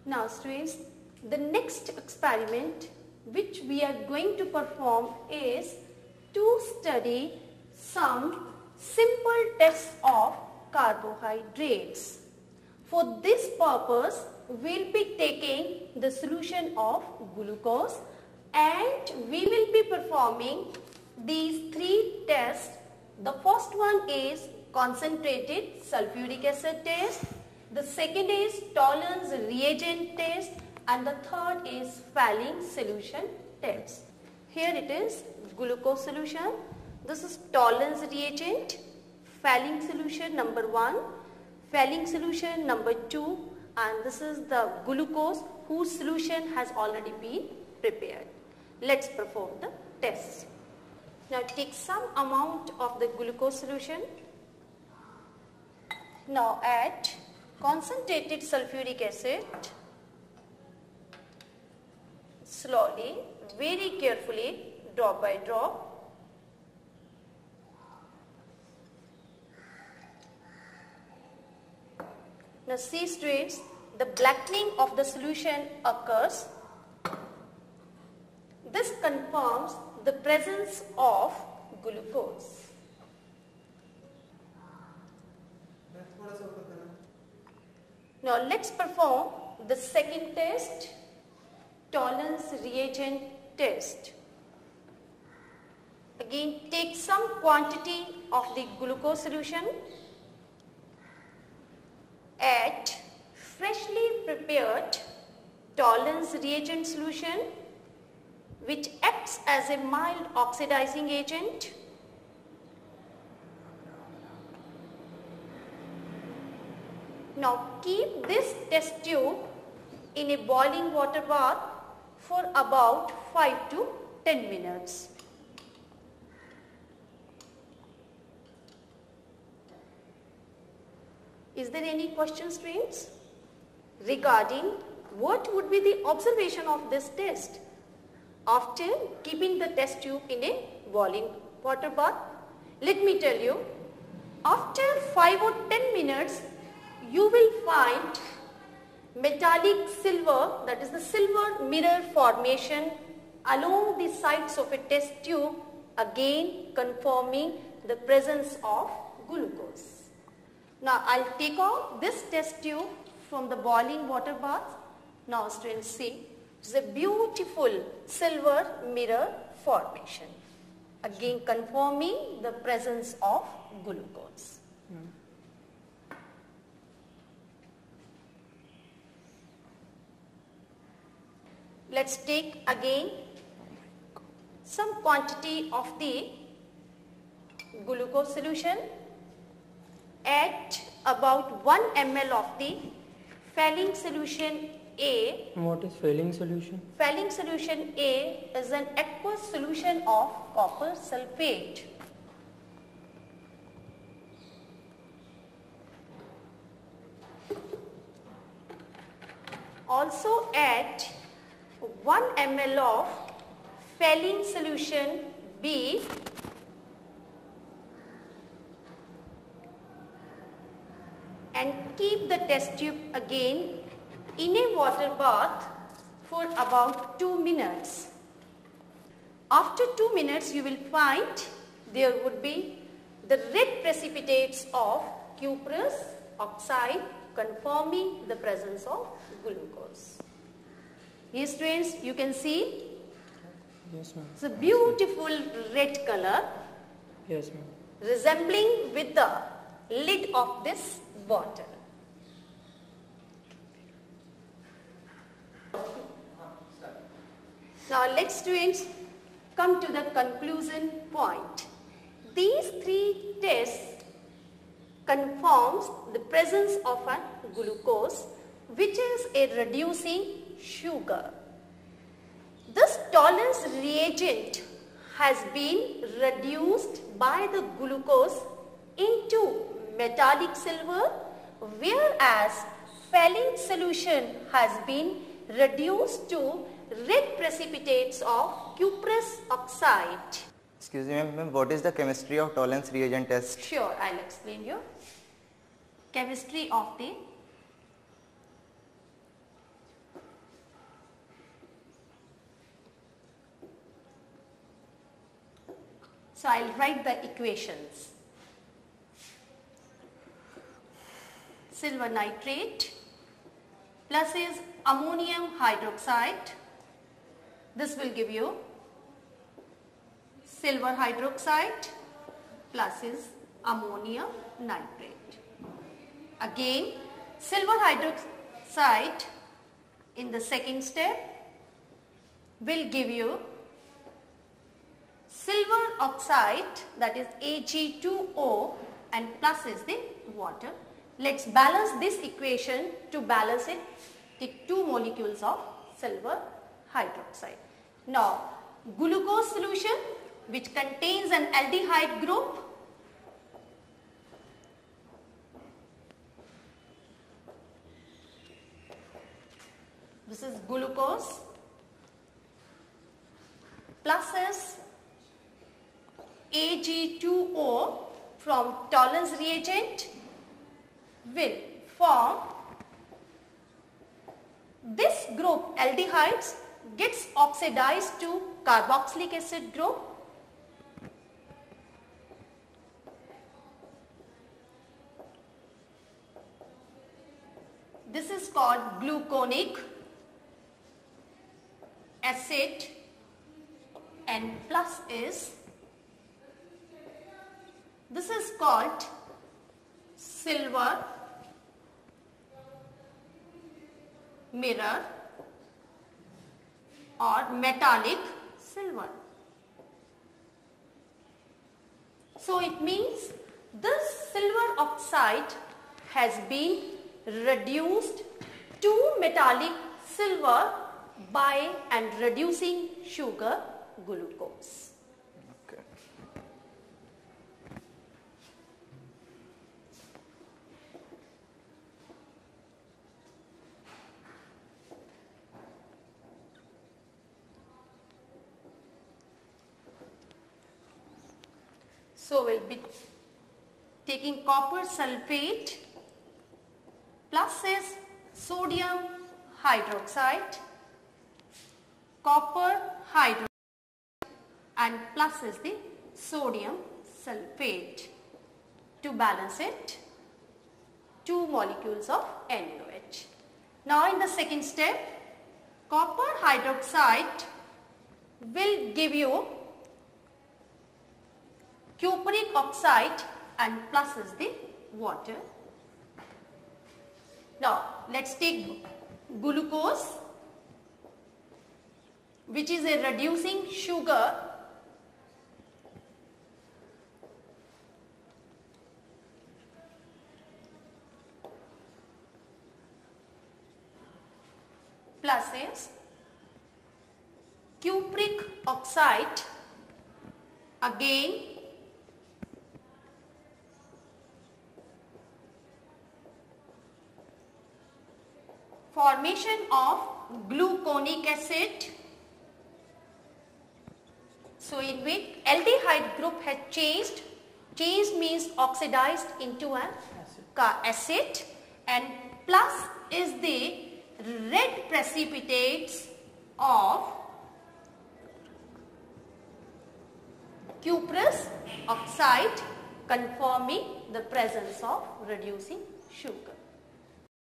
Now students, the next experiment which we are going to perform is to study some simple tests of carbohydrates. For this purpose, we will be taking the solution of glucose and we will be performing these three tests. The first one is concentrated sulfuric acid test, the second is Tollens reagent test, and the third is Fehling solution test. Here it is glucose solution, this is Tollens reagent, Fehling solution number 1, Fehling solution number 2, and this is the glucose whose solution has already been prepared. Let's perform the test. Now take some amount of the glucose solution. Now add concentrated sulfuric acid slowly, very carefully, drop by drop. Now see students, the blackening of the solution occurs. This confirms the presence of glucose. Now let's perform the second test, Tollens reagent test. Again, take some quantity of the glucose solution, add freshly prepared Tollens reagent solution which acts as a mild oxidizing agent. Now keep this test tube in a boiling water bath for about 5 to 10 minutes. Is there any questions, students, regarding what would be the observation of this test after keeping the test tube in a boiling water bath? Let me tell you, after 5 or 10 minutes, you will find metallic silver, that is the silver mirror formation along the sides of a test tube, again confirming the presence of glucose. Now I will take out this test tube from the boiling water bath. Now students see, it is a beautiful silver mirror formation, again confirming the presence of glucose. Let's take again some quantity of the glucose solution, add about 1 ml of the Fehling solution A. What is Fehling solution? Fehling solution A is an aqueous solution of copper sulfate. Also add 1 ml of Fehling solution B and keep the test tube again in a water bath for about 2 minutes. After 2 minutes you will find there would be the red precipitates of cuprous oxide confirming the presence of glucose. Yes students, you can see. Yes ma'am. It's a beautiful red color. Yes ma'am. Resembling with the lid of this bottle. Now let's students come to the conclusion point. These three tests confirms the presence of a glucose which is a reducing sugar. This Tollens reagent has been reduced by the glucose into metallic silver, whereas Fehling solution has been reduced to red precipitates of cuprous oxide. Excuse me ma'am, what is the chemistry of Tollens reagent test? Sure, I will explain you. Chemistry of the So I'll write the equations. Silver nitrate plus is ammonium hydroxide. This will give you silver hydroxide plus is ammonium nitrate. Again, silver hydroxide in the second step will give you silver oxide, that is Ag2O, and plus is the water. Let's balance this equation. To balance it, take 2 molecules of silver hydroxide. Now, glucose solution which contains an aldehyde group. This is glucose plus is Ag2O from Tollens reagent will form this group aldehydes gets oxidized to carboxylic acid group. This is called gluconic acid, and plus is, this is called silver mirror or metallic silver. So it means this silver oxide has been reduced to metallic silver by and reducing sugar glucose. Okay. So we'll be taking copper sulfate plus is sodium hydroxide, copper hydroxide, and plus is the sodium sulfate. To balance it, 2 molecules of NaOH. Now in the second step, copper hydroxide will give you cupric oxide and plus is the water. Now let's take glucose, which is a reducing sugar, plus is cupric oxide, again formation of gluconic acid. So in which aldehyde group has changed means oxidized into an acid, and plus is the red precipitates of cuprous oxide, confirming the presence of reducing sugar.